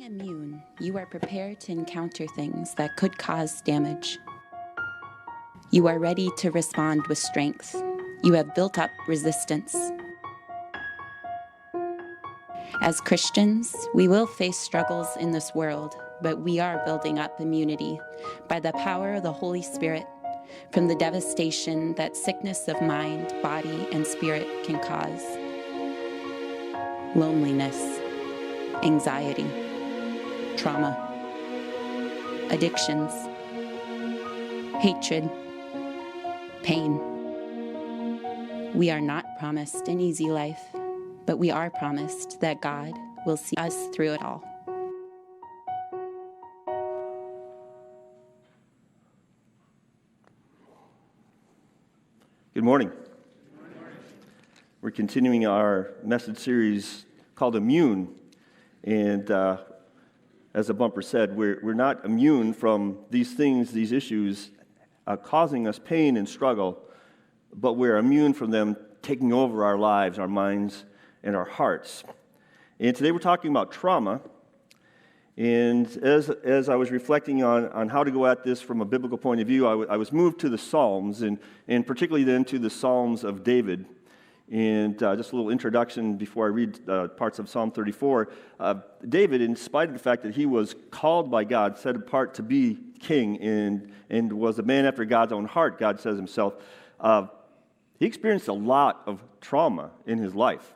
immune, you are prepared to encounter things that could cause damage. You are ready to respond with strength. You have built up resistance. As Christians, we will face struggles in this world, but we are building up immunity by the power of the Holy Spirit from the devastation that sickness of mind, body, and spirit can cause. Loneliness, anxiety, trauma, addictions, hatred, pain. We are not promised an easy life, but we are promised that God will see us through it all. Good morning. We're continuing our message series called Immune. And as the bumper said, we're not immune from these things, these issues causing us pain and struggle, but we're immune from them taking over our lives, our minds, and our hearts. And today we're talking about trauma. And as I was reflecting on how to go at this from a biblical point of view, I was moved to the Psalms, and particularly then to the Psalms of David. And just a little introduction before I read parts of Psalm 34. David, in spite of the fact that he was called by God, set apart to be king, and was a man after God's own heart, God says himself, he experienced a lot of trauma in his life.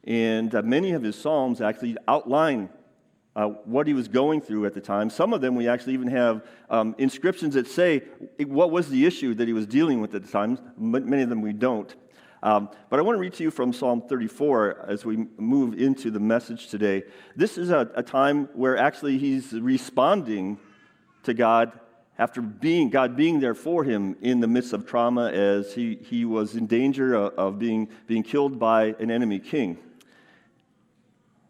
And many of his Psalms actually outline what he was going through at the time. Some of them we actually even have inscriptions that say what was the issue that he was dealing with at the time. Many of them we don't. But I want to read to you from Psalm 34 as we move into the message today. This is a time where actually he's responding to God after God being there for him in the midst of trauma as he was in danger of being killed by an enemy king.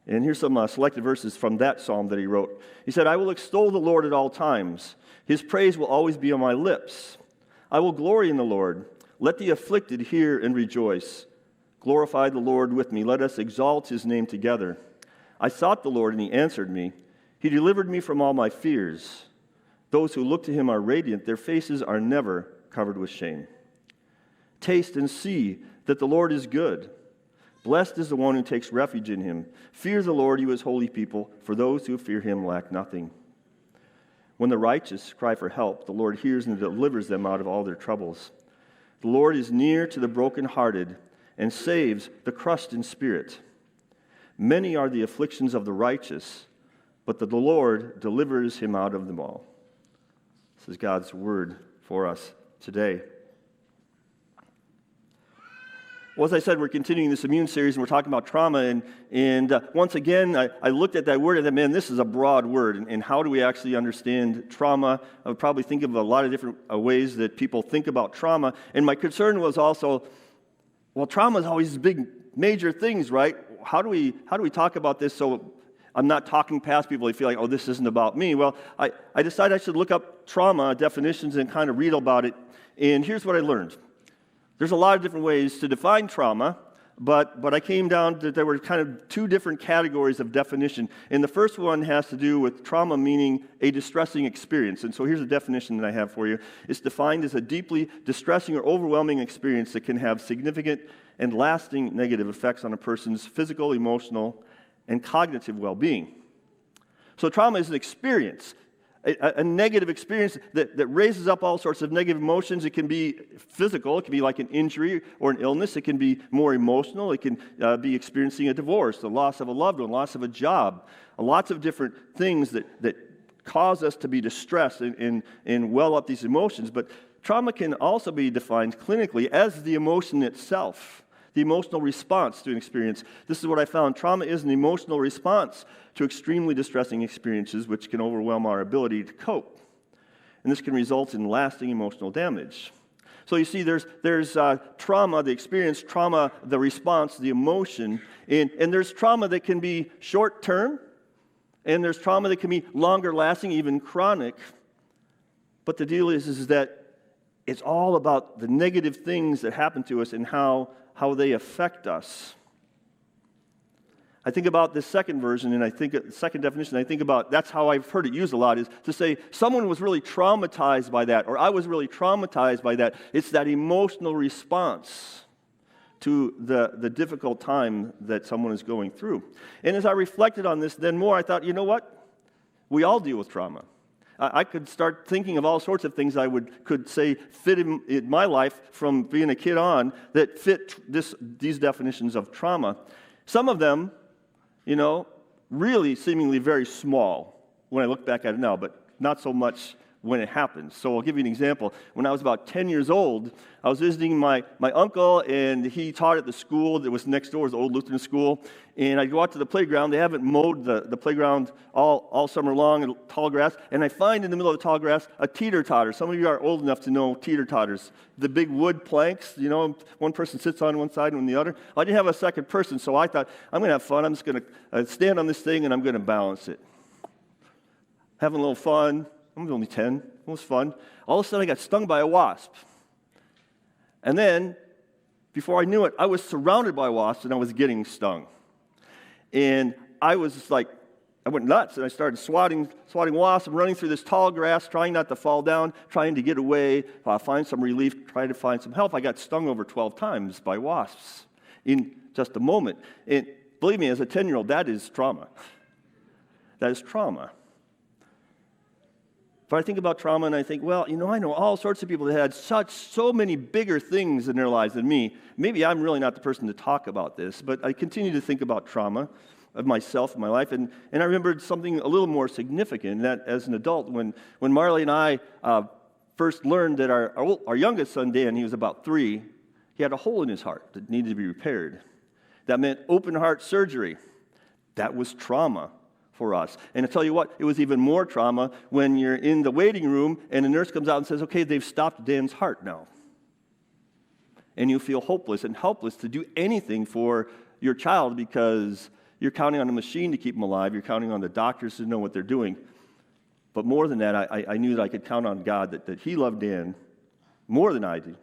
And here's some selected verses from that psalm that he wrote. He said, "I will extol the Lord at all times. His praise will always be on my lips. I will glory in the Lord. Let the afflicted hear and rejoice. Glorify the Lord with me. Let us exalt his name together. I sought the Lord, and he answered me. He delivered me from all my fears. Those who look to him are radiant. Their faces are never covered with shame. Taste and see that the Lord is good. Blessed is the one who takes refuge in him. Fear the Lord, you his holy people, for those who fear him lack nothing. When the righteous cry for help, the Lord hears and delivers them out of all their troubles. The Lord is near to the brokenhearted and saves the crushed in spirit. Many are the afflictions of the righteous, but the Lord delivers him out of them all." This is God's word for us today. Well, as I said, we're continuing this immune series, and we're talking about trauma. And once again, I looked at that word and thought, man, this is a broad word. And how do we actually understand trauma? I would probably think of a lot of different ways that people think about trauma. And my concern was also, well, trauma is always big, major things, right? How do we talk about this so I'm not talking past people? They feel like, oh, this isn't about me. Well, I decided I should look up trauma definitions and kind of read about it. And here's what I learned. There's a lot of different ways to define trauma, but I came down that there were kind of two different categories of definition. And the first one has to do with trauma meaning a distressing experience. And so here's a definition that I have for you. It's defined as a deeply distressing or overwhelming experience that can have significant and lasting negative effects on a person's physical, emotional, and cognitive well-being. So trauma is an experience. A negative experience that raises up all sorts of negative emotions. It can be physical. It can be like an injury or an illness. It can be more emotional. It can be experiencing a divorce, the loss of a loved one, loss of a job. Lots of different things that cause us to be distressed and well up these emotions. But trauma can also be defined clinically as the emotion itself, the emotional response to an experience. This is what I found. Trauma is an emotional response to extremely distressing experiences which can overwhelm our ability to cope. And this can result in lasting emotional damage. So you see, there's trauma, the experience, trauma, the response, the emotion, and there's trauma that can be short-term, and there's trauma that can be longer-lasting, even chronic. But the deal is that it's all about the negative things that happen to us and how they affect us. I think about this second version, and I think second definition, I think about, that's how I've heard it used a lot, is to say someone was really traumatized by that, or I was really traumatized by that. It's that emotional response to the difficult time that someone is going through. And as I reflected on this then more, I thought, you know what? We all deal with trauma. I could start thinking of all sorts of things I could say fit in my life from being a kid on that fit these definitions of trauma. Some of them, really seemingly very small when I look back at it now, but not so much when it happens. So I'll give you an example. When I was about 10 years old, I was visiting my uncle, and he taught at the school that was next door, it was the old Lutheran school, and I'd go out to the playground. They haven't mowed the playground all summer long in tall grass, and I find in the middle of the tall grass a teeter-totter. Some of you are old enough to know teeter-totters. The big wood planks, one person sits on one side and on the other. I didn't have a second person, so I thought, I'm going to have fun. I'm just going to stand on this thing, and I'm going to balance it. Having a little fun. I was only 10. It was fun. All of a sudden, I got stung by a wasp. And then, before I knew it, I was surrounded by wasps, and I was getting stung. And I was just like, I went nuts, and I started swatting wasps and running through this tall grass, trying not to fall down, trying to get away, find some relief, trying to find some help. I got stung over 12 times by wasps in just a moment. And believe me, as a 10-year-old, that is trauma. That is trauma. But I think about trauma and I think, well, I know all sorts of people that had so many bigger things in their lives than me. Maybe I'm really not the person to talk about this, but I continue to think about trauma of myself and my life. And I remembered something a little more significant, that as an adult, when Marley and I first learned that our youngest son, Dan, he was about 3, he had a hole in his heart that needed to be repaired. That meant open heart surgery. That was trauma for us. And I tell you what, it was even more trauma when you're in the waiting room and the nurse comes out and says, okay, they've stopped Dan's heart now. And you feel hopeless and helpless to do anything for your child because you're counting on a machine to keep him alive. You're counting on the doctors to know what they're doing. But more than that, I knew that I could count on God that he loved Dan more than I did,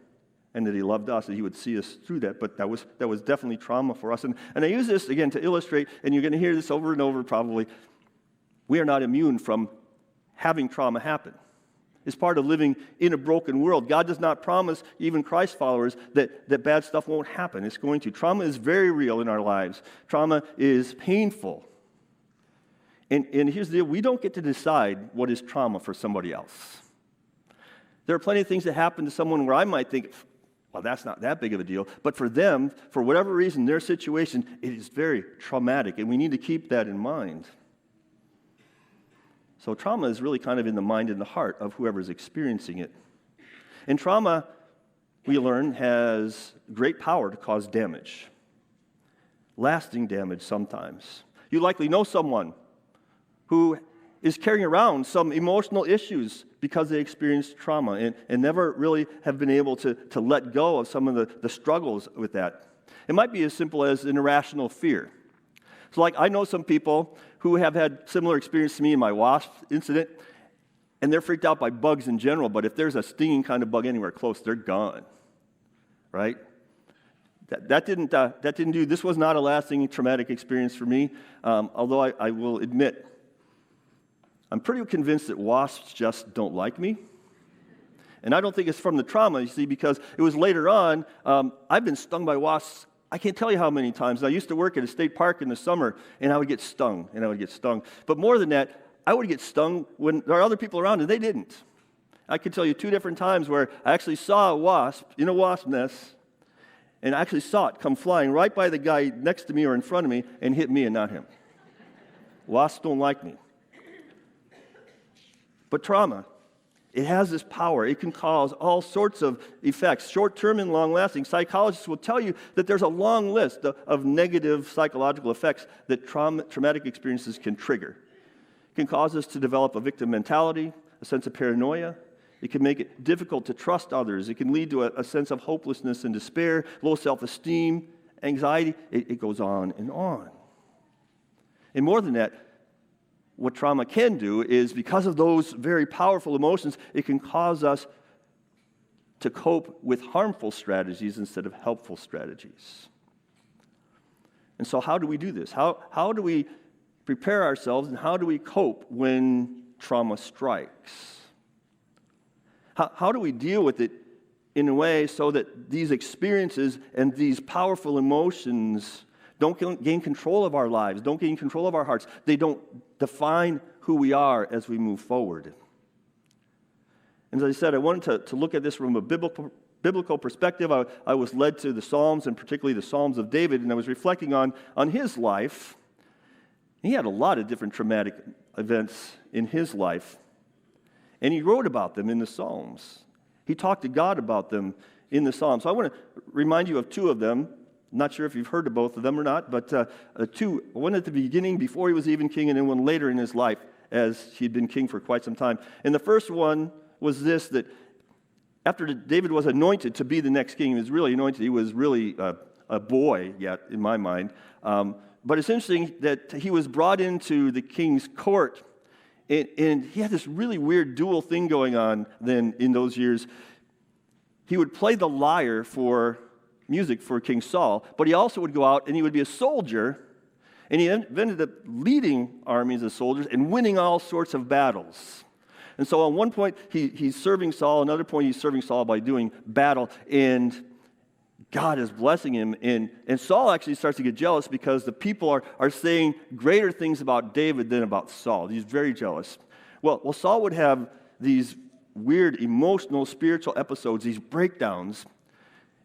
and that he loved us, that he would see us through that. But that was definitely trauma for us. And I use this, again, to illustrate, and you're going to hear this over and over probably, we are not immune from having trauma happen. It's part of living in a broken world. God does not promise even Christ followers that bad stuff won't happen. It's going to. Trauma is very real in our lives. Trauma is painful. And here's the deal. We don't get to decide what is trauma for somebody else. There are plenty of things that happen to someone where I might think, well, that's not that big of a deal. But for them, for whatever reason, their situation, it is very traumatic, and we need to keep that in mind. So trauma is really kind of in the mind and the heart of whoever's experiencing it. And trauma, we learn, has great power to cause damage, lasting damage sometimes. You likely know someone who is carrying around some emotional issues because they experienced trauma and never really have been able to let go of some of the struggles with that. It might be as simple as an irrational fear. So like I know some people who have had similar experience to me in my wasp incident, and they're freaked out by bugs in general, but if there's a stinging kind of bug anywhere close, they're gone, right? This was not a lasting traumatic experience for me, although I will admit, I'm pretty convinced that wasps just don't like me. And I don't think it's from the trauma, you see, because it was later on, I've been stung by wasps, I can't tell you how many times. I used to work at a state park in the summer, and I would get stung, But more than that, I would get stung when there are other people around, and they didn't. I could tell you 2 different times where I actually saw a wasp in a wasp nest, and I actually saw it come flying right by the guy next to me or in front of me and hit me and not him. Wasps don't like me. But trauma, it has this power. It can cause all sorts of effects, short-term and long-lasting. Psychologists will tell you that there's a long list of negative psychological effects that traumatic experiences can trigger. It can cause us to develop a victim mentality, a sense of paranoia. It can make it difficult to trust others. It can lead to a sense of hopelessness and despair, low self-esteem, anxiety. It goes on and on. And more than that, what trauma can do is, because of those very powerful emotions, it can cause us to cope with harmful strategies instead of helpful strategies. And so how do we do this? How do we prepare ourselves, and how do we cope when trauma strikes? How do we deal with it in a way so that these experiences and these powerful emotions don't gain control of our lives, don't gain control of our hearts? They don't define who we are as we move forward. And as I said, I wanted to look at this from a biblical perspective. I was led to the Psalms, and particularly the Psalms of David, and I was reflecting on his life. He had a lot of different traumatic events in his life, and he wrote about them in the Psalms. He talked to God about them in the Psalms. So I want to remind you of two of them. I'm not sure if you've heard of both of them or not, but two, one at the beginning before he was even king, and then one later in his life as he'd been king for quite some time. And the first one was this, that after David was anointed to be the next king, he was really anointed. He was really a boy yet, in my mind. But it's interesting that he was brought into the king's court, and he had this really weird dual thing going on then in those years. He would play the lyre for music for King Saul, but he also would go out and he would be a soldier, and he ended up leading armies of soldiers and winning all sorts of battles. And so on one point, he's serving Saul, another point he's serving Saul by doing battle, and God is blessing him, and Saul actually starts to get jealous because the people are saying greater things about David than about Saul. He's very jealous. Well, Saul would have these weird emotional, spiritual episodes, these breakdowns,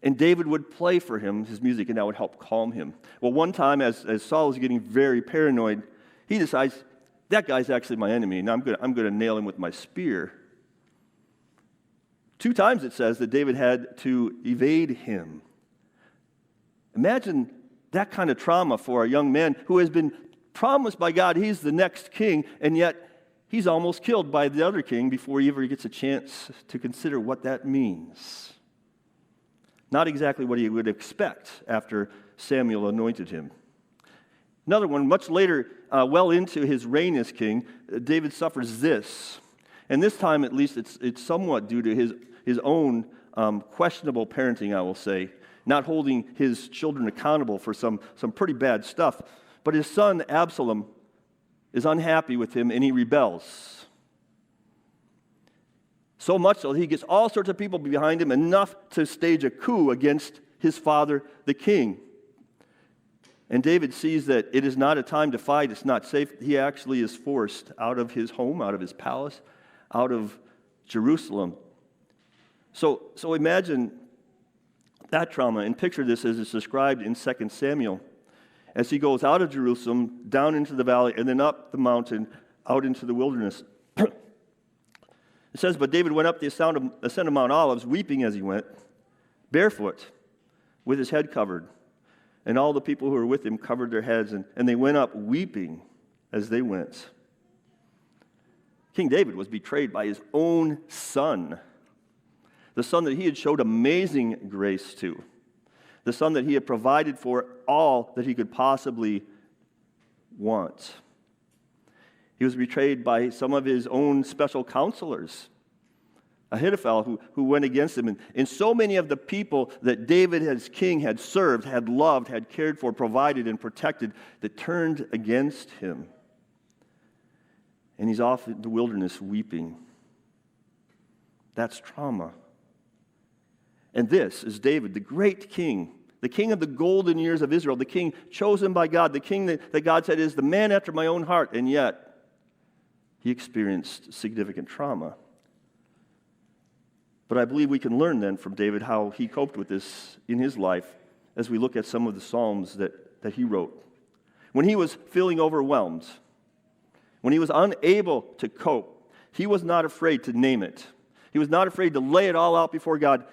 and David would play for him his music, and that would help calm him. Well, one time, as Saul was getting very paranoid, he decides, that guy's actually my enemy, and I'm going to nail him with my spear. 2 times it says that David had to evade him. Imagine that kind of trauma for a young man who has been promised by God he's the next king, and yet he's almost killed by the other king before he ever gets a chance to consider what that means. Not exactly what he would expect after Samuel anointed him. Another one, much later, well into his reign as king, David suffers this. And this time, at least, it's somewhat due to his own questionable parenting, I will say, not holding his children accountable for some pretty bad stuff. But his son, Absalom, is unhappy with him, and he rebels. So much so, he gets all sorts of people behind him, enough to stage a coup against his father, the king. And David sees that it is not a time to fight, it's not safe. He actually is forced out of his home, out of his palace, out of Jerusalem. So imagine that trauma, and picture this as it's described in 2 Samuel. As he goes out of Jerusalem, down into the valley, and then up the mountain, out into the wilderness. It says, but David went up the ascent of Mount Olives, weeping as he went, barefoot, with his head covered. And all the people who were with him covered their heads, and they went up weeping as they went. King David was betrayed by his own son, the son that he had showed amazing grace to, the son that he had provided for all that he could possibly want. He was betrayed by some of his own special counselors, Ahithophel, who went against him. And so many of the people that David as king had served, had loved, had cared for, provided, and protected, that turned against him. And he's off in the wilderness weeping. That's trauma. And this is David, the great king, the king of the golden years of Israel, the king chosen by God, the king that God said is the man after my own heart, and yet he experienced significant trauma. But I believe we can learn then from David how he coped with this in his life as we look at some of the Psalms that he wrote. When he was feeling overwhelmed, when he was unable to cope, he was not afraid to name it. He was not afraid to lay it all out before God,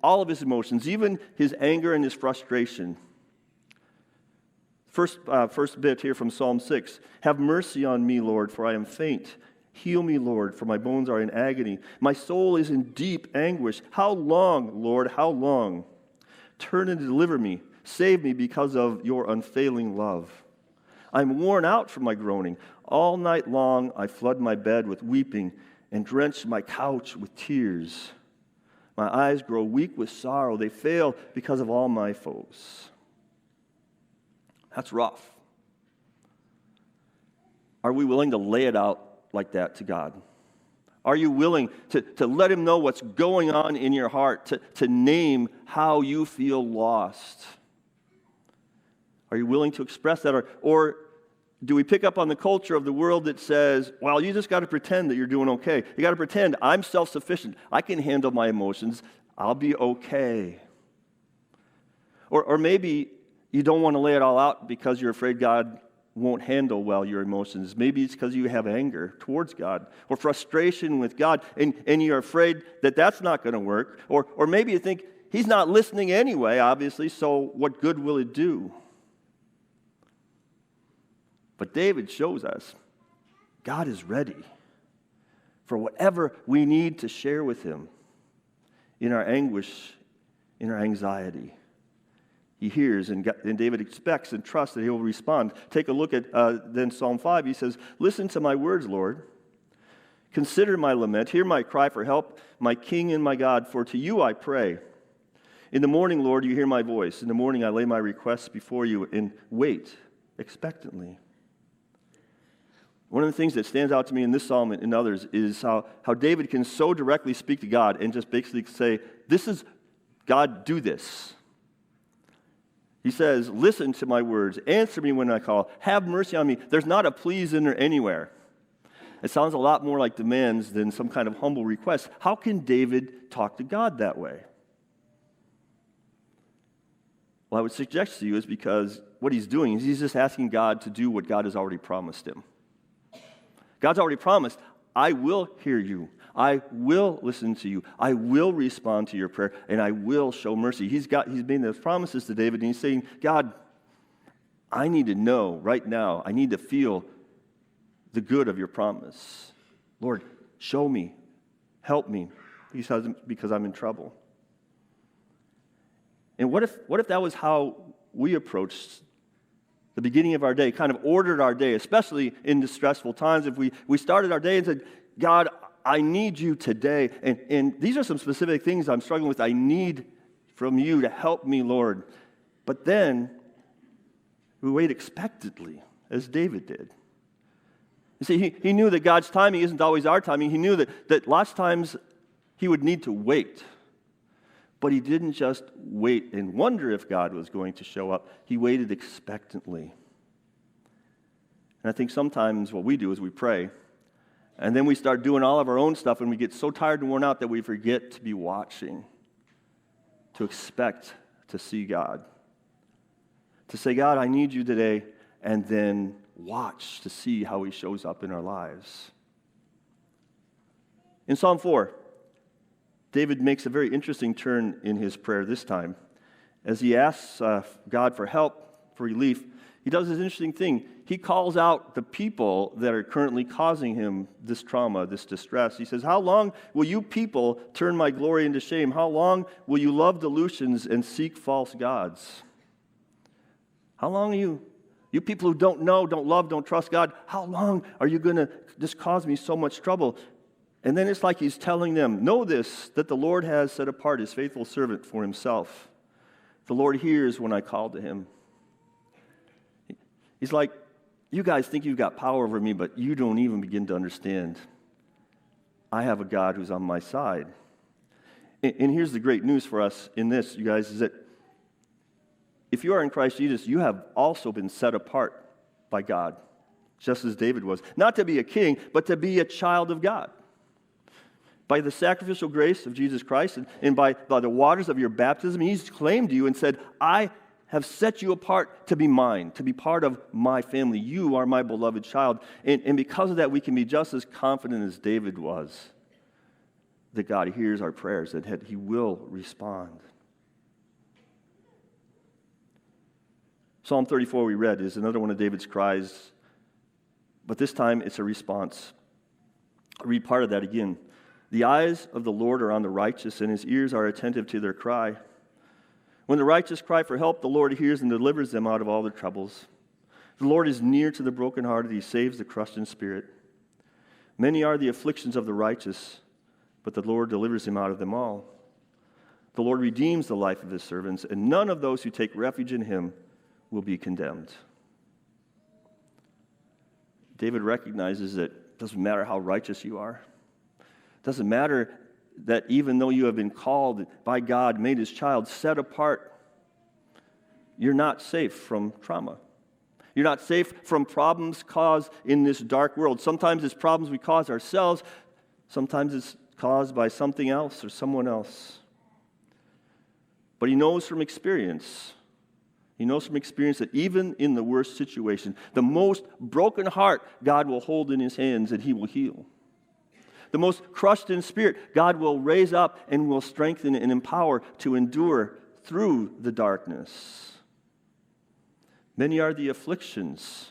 all of his emotions, even his anger and his frustration. First bit here from Psalm 6. Have mercy on me, Lord, for I am faint. Heal me, Lord, for my bones are in agony. My soul is in deep anguish. How long, Lord, how long? Turn and deliver me. Save me because of your unfailing love. I'm worn out from my groaning. All night long I flood my bed with weeping and drench my couch with tears. My eyes grow weak with sorrow. They fail because of all my foes. That's rough. Are we willing to lay it out like that to God? Are you willing to let him know what's going on in your heart, to name how you feel lost? Are you willing to express that? Or do we pick up on the culture of the world that says, well, you just got to pretend that you're doing okay. You got to pretend I'm self-sufficient. I can handle my emotions. I'll be okay. Or maybe you don't want to lay it all out because you're afraid God won't handle well your emotions. Maybe it's because you have anger towards God or frustration with God, and you're afraid that that's not going to work. Or maybe you think he's not listening anyway, obviously, so what good will it do? But David shows us God is ready for whatever we need to share with him in our anguish, in our anxiety. He hears, and David expects and trusts that he will respond. Take a look at then Psalm 5. He says, listen to my words, Lord. Consider my lament. Hear my cry for help, my King and my God, for to you I pray. In the morning, Lord, you hear my voice. In the morning I lay my requests before you and wait expectantly. One of the things that stands out to me in this psalm and others is how David can so directly speak to God and just basically say, this is, God, do this. He says, listen to my words, answer me when I call, have mercy on me. There's not a please in there anywhere. It sounds a lot more like demands than some kind of humble request. How can David talk to God that way? Well, I would suggest to you is because what he's doing is he's just asking God to do what God has already promised him. God's already promised, I will hear you. I will listen to you. I will respond to your prayer, and I will show mercy. He's made those promises to David, and he's saying, God, I need to know right now. I need to feel the good of your promise. Lord, show me. Help me, because I'm in trouble. And what if that was how we approached the beginning of our day, kind of ordered our day, especially in distressful times? If we started our day and said, God, I need you today. And these are some specific things I'm struggling with. I need from you to help me, Lord. But then we wait expectantly, as David did. You see, he knew that God's timing isn't always our timing. He knew that lots of times he would need to wait. But he didn't just wait and wonder if God was going to show up. He waited expectantly. And I think sometimes what we do is we pray, and then we start doing all of our own stuff, and we get so tired and worn out that we forget to be watching, to expect to see God. To say, God, I need you today, and then watch to see how he shows up in our lives. In Psalm 4, David makes a very interesting turn in his prayer this time. As he asks God for help, for relief, he does this interesting thing. He calls out the people that are currently causing him this trauma, this distress. He says, how long will you people turn my glory into shame? How long will you love delusions and seek false gods? How long are you people who don't know, don't love, don't trust God, how long are you going to just cause me so much trouble? And then it's like he's telling them, know this, that the Lord has set apart his faithful servant for himself. The Lord hears when I call to him. He's like, you guys think you've got power over me, but you don't even begin to understand. I have a God who's on my side. And here's the great news for us in this, you guys, is that if you are in Christ Jesus, you have also been set apart by God, just as David was. Not to be a king, but to be a child of God. By the sacrificial grace of Jesus Christ and by the waters of your baptism, he's claimed you and said, I have set you apart to be mine, to be part of my family. You are my beloved child. And because of that, we can be just as confident as David was that God hears our prayers, that he will respond. Psalm 34 we read is another one of David's cries, but this time it's a response. I'll read part of that again. The eyes of the Lord are on the righteous, and his ears are attentive to their cry. When the righteous cry for help, the Lord hears and delivers them out of all their troubles. The Lord is near to the brokenhearted. He saves the crushed in spirit. Many are the afflictions of the righteous, but the Lord delivers him out of them all. The Lord redeems the life of his servants, and none of those who take refuge in him will be condemned. David recognizes that it doesn't matter how righteous you are. It doesn't matter that even though you have been called by God, made his child, set apart, you're not safe from trauma. You're not safe from problems caused in this dark world. Sometimes it's problems we cause ourselves. Sometimes it's caused by something else or someone else. But he knows from experience. He knows from experience that even in the worst situation, the most broken heart, God will hold in his hands and he will heal. The most crushed in spirit, God will raise up and will strengthen and empower to endure through the darkness. Many are the afflictions.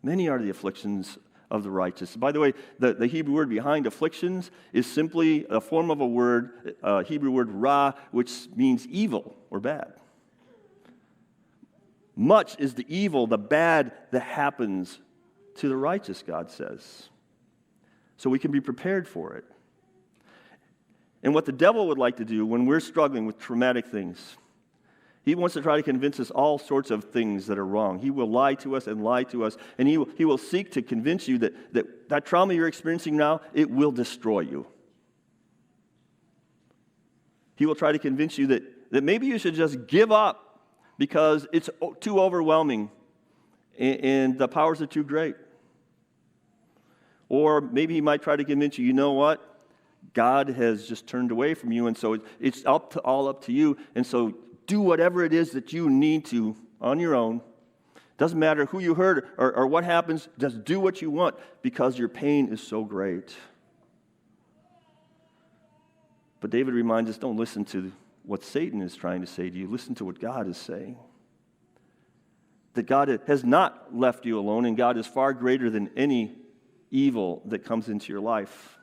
Many are the afflictions of the righteous. By the way, the Hebrew word behind afflictions is simply a form of a word, Hebrew word ra, which means evil or bad. Much is the evil, the bad that happens to the righteous, God says. So we can be prepared for it. And what the devil would like to do when we're struggling with traumatic things, he wants to try to convince us all sorts of things that are wrong. He will lie to us, and he will seek to convince you that trauma you're experiencing now, it will destroy you. He will try to convince you that maybe you should just give up because it's too overwhelming and the powers are too great. Or maybe he might try to convince you, you know what? God has just turned away from you, and so it's all up to you, and so do whatever it is that you need to on your own. Doesn't matter who you hurt or what happens, just do what you want because your pain is so great. But David reminds us, don't listen to what Satan is trying to say to you. Listen to what God is saying. That God has not left you alone, and God is far greater than any evil that comes into your life.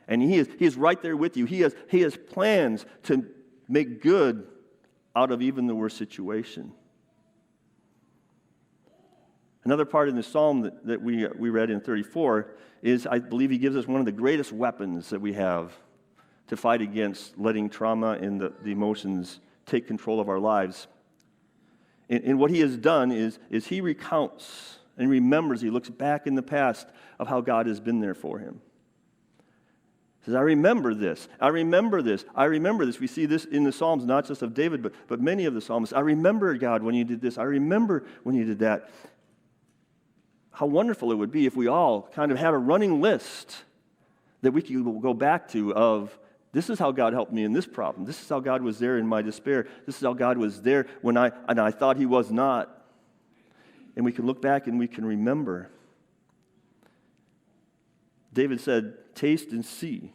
And He is right there with you. He has plans to make good out of even the worst situation. Another part in the psalm that we read in 34 is, I believe he gives us one of the greatest weapons that we have to fight against letting trauma and the emotions take control of our lives. And what he has done is he recounts and remembers, he looks back in the past of how God has been there for him. He says, I remember this. I remember this. I remember this. We see this in the Psalms, not just of David, but many of the psalmists. I remember, God, when you did this. I remember when you did that. How wonderful it would be if we all kind of had a running list that we could go back to of, this is how God helped me in this problem. This is how God was there in my despair. This is how God was there when I thought he was not. And we can look back and we can remember. David said, taste and see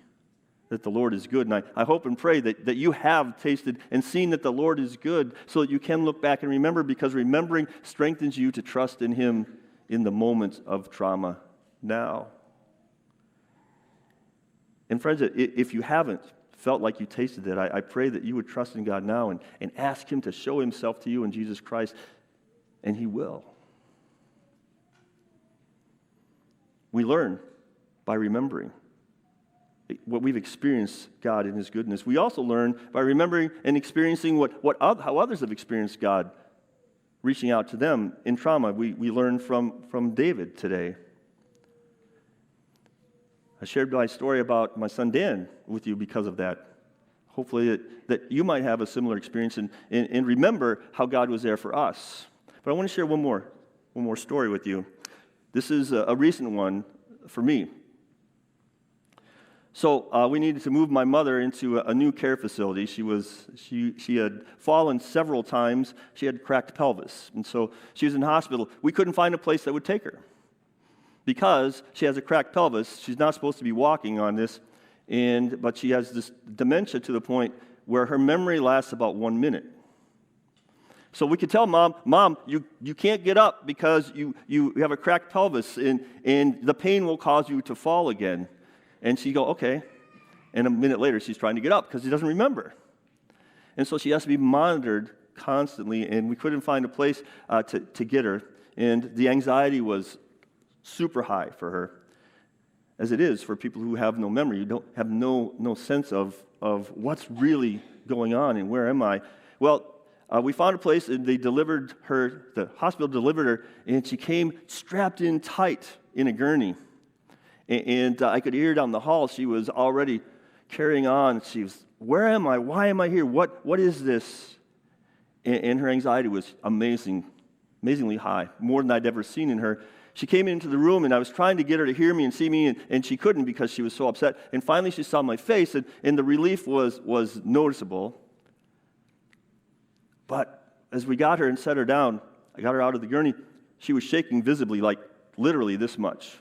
that the Lord is good. And I hope and pray that you have tasted and seen that the Lord is good so that you can look back and remember, because remembering strengthens you to trust in him in the moments of trauma now. And friends, if you haven't felt like you tasted it, I pray that you would trust in God now and ask him to show himself to you in Jesus Christ, and he will. We learn by remembering what we've experienced God in his goodness. We also learn by remembering and experiencing how others have experienced God, reaching out to them in trauma. We learn from David today. I shared my story about my son Dan with you because of that. Hopefully that you might have a similar experience and remember how God was there for us. But I want to share one more story with you. This is a recent one for me. So we needed to move my mother into a new care facility. She had fallen several times. She had cracked pelvis, and so she was in hospital. We couldn't find a place that would take her because she has a cracked pelvis. She's not supposed to be walking on this, but she has this dementia to the point where her memory lasts about 1 minute. So we could tell Mom, you can't get up because you have a cracked pelvis, and the pain will cause you to fall again. And she'd go, okay. And a minute later, she's trying to get up because she doesn't remember. And so she has to be monitored constantly, and we couldn't find a place to get her. And the anxiety was super high for her, as it is for people who have no memory. You don't have no sense of what's really going on and where am I. Well, we found a place, and the hospital delivered her, and she came strapped in tight in a gurney. And I could hear down the hall, she was already carrying on. She was, where am I? Why am I here? What is this? And her anxiety was amazingly high, more than I'd ever seen in her. She came into the room, and I was trying to get her to hear me and see me, and she couldn't because she was so upset. And finally, she saw my face, and the relief was noticeable. But as we got her and set her down, I got her out of the gurney, she was shaking visibly, like literally this much.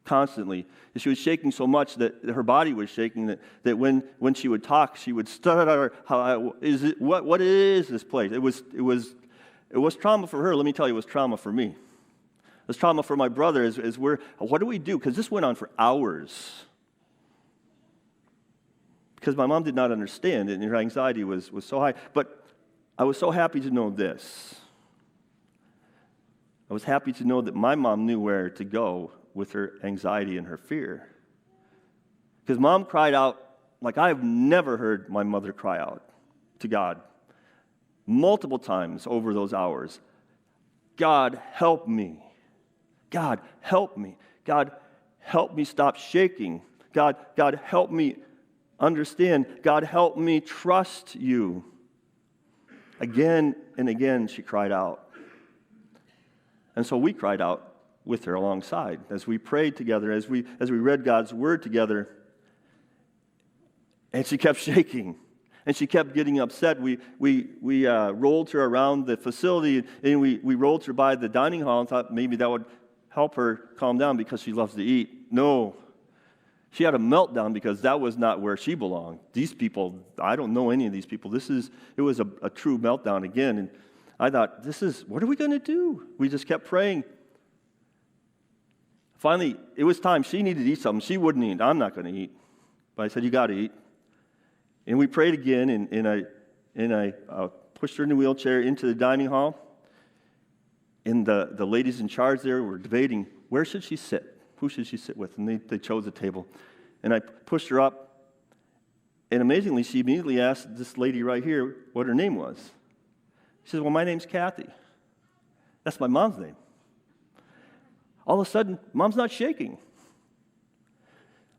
Constantly. And she was shaking so much that her body was shaking that when she would talk, she would stutter. What is this place? It was trauma for her. Let me tell you, it was trauma for me. It was trauma for my brother. What do we do? Because this went on for hours. Because my mom did not understand it, and her anxiety was so high. But I was so happy to know this. I was happy to know that my mom knew where to go with her anxiety and her fear. Because Mom cried out like I've never heard my mother cry out to God. Multiple times over those hours. God, help me. God, help me. God, help me stop shaking. God, help me understand. God, help me trust you. Again and again she cried out. And so we cried out with her alongside as we prayed together, as we read God's word together. And she kept shaking, and she kept getting upset. We rolled her around the facility, and we rolled her by the dining hall and thought maybe that would help her calm down because she loves to eat. No. She had a meltdown because that was not where she belonged. These people, I don't know any of these people. It was a true meltdown again. And I thought, what are we going to do? We just kept praying. Finally, it was time. She needed to eat something. She wouldn't eat. I'm not going to eat. But I said, you got to eat. And we prayed again, and I pushed her in the wheelchair into the dining hall. And the ladies in charge there were debating, where should she sit? Who should she sit with? And they chose a table. And I pushed her up. And amazingly, she immediately asked this lady right here what her name was. She said, well, my name's Kathy. That's my mom's name. All of a sudden, Mom's not shaking.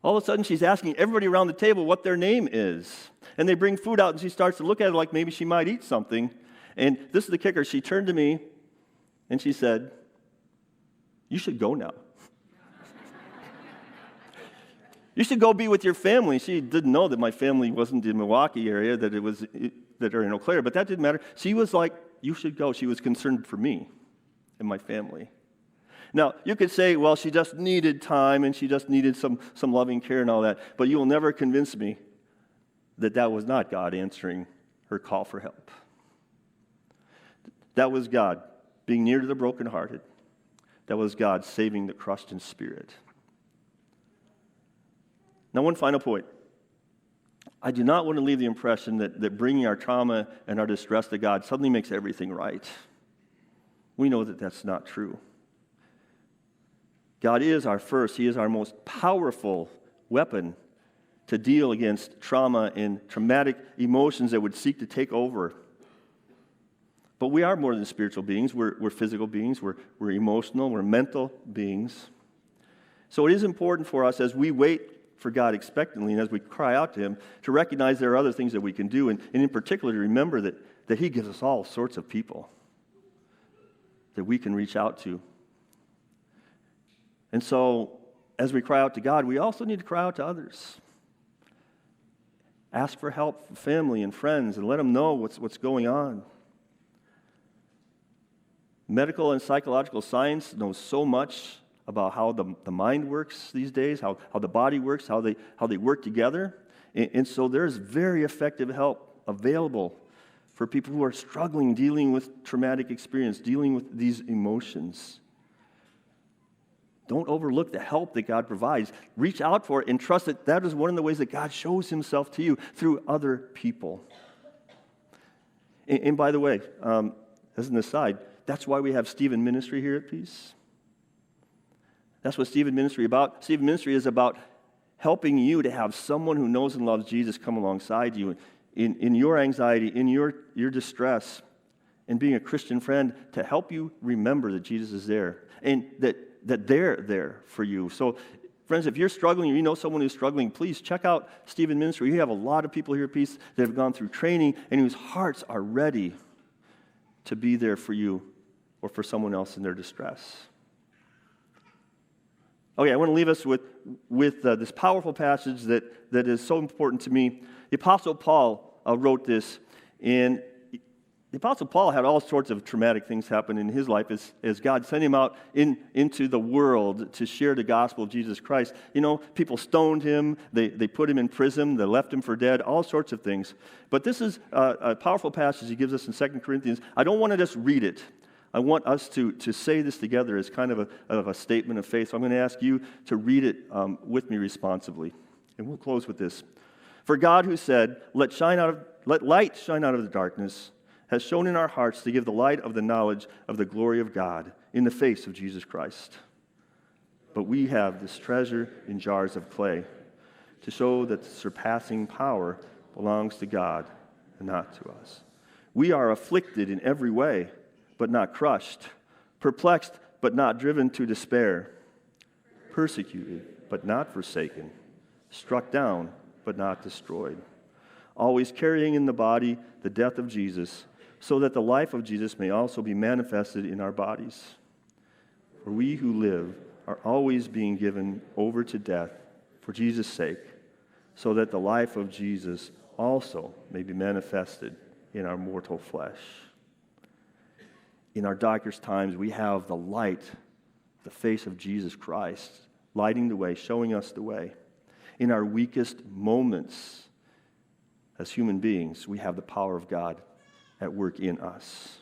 All of a sudden, she's asking everybody around the table what their name is. And they bring food out, and she starts to look at it like maybe she might eat something. And this is the kicker. She turned to me, and she said, you should go now. You should go be with your family. She didn't know that my family wasn't in the Milwaukee area, that are in Eau Claire, but that didn't matter. She was like, you should go. She was concerned for me and my family. Now, you could say, well, she just needed time and she just needed some loving care and all that, but you will never convince me that was not God answering her call for help. That was God being near to the brokenhearted. That was God saving the crushed in spirit. Now, one final point. I do not want to leave the impression that bringing our trauma and our distress to God suddenly makes everything right. We know that that's not true. God is our first, He is our most powerful weapon to deal against trauma and traumatic emotions that would seek to take over. But we are more than spiritual beings. We're physical beings. We're emotional. We're mental beings. So it is important for us as we wait for God expectantly and as we cry out to Him to recognize there are other things that we can do, and in particular to remember that He gives us all sorts of people that we can reach out to. And so, as we cry out to God, we also need to cry out to others. Ask for help from family and friends and let them know what's going on. Medical and psychological science knows so much about how the mind works these days, how the body works, how they work together. And so there's very effective help available for people who are struggling, dealing with traumatic experience, dealing with these emotions. Don't overlook the help that God provides. Reach out for it and trust that is one of the ways that God shows Himself to you through other people. And by the way, as an aside, that's why we have Stephen Ministry here at Peace. That's what Stephen Ministry is about. Stephen Ministry is about helping you to have someone who knows and loves Jesus come alongside you in your anxiety, in your distress, and being a Christian friend to help you remember that Jesus is there and that that they're there for you. So, friends, if you're struggling or you know someone who's struggling, please check out Stephen Ministry. We have a lot of people here at Peace that have gone through training and whose hearts are ready to be there for you or for someone else in their distress. Okay, I want to leave us with this powerful passage that is so important to me. The Apostle Paul wrote this, and the Apostle Paul had all sorts of traumatic things happen in his life as God sent him out into the world to share the gospel of Jesus Christ. You know, people stoned him, they put him in prison, they left him for dead, all sorts of things. But this is a powerful passage he gives us in 2 Corinthians. I don't want to just read it. I want us to say this together as kind of a statement of faith. So I'm going to ask you to read it with me responsibly. And we'll close with this. For God, who said, let light shine out of the darkness, has shown in our hearts to give the light of the knowledge of the glory of God in the face of Jesus Christ. But we have this treasure in jars of clay to show that the surpassing power belongs to God and not to us. We are afflicted in every way, but not crushed, perplexed, but not driven to despair, persecuted, but not forsaken, struck down, but not destroyed, always carrying in the body the death of Jesus, so that the life of Jesus may also be manifested in our bodies. For we who live are always being given over to death for Jesus' sake, so that the life of Jesus also may be manifested in our mortal flesh. In our darkest times, we have the light, the face of Jesus Christ, lighting the way, showing us the way. In our weakest moments as human beings, we have the power of God at work in us.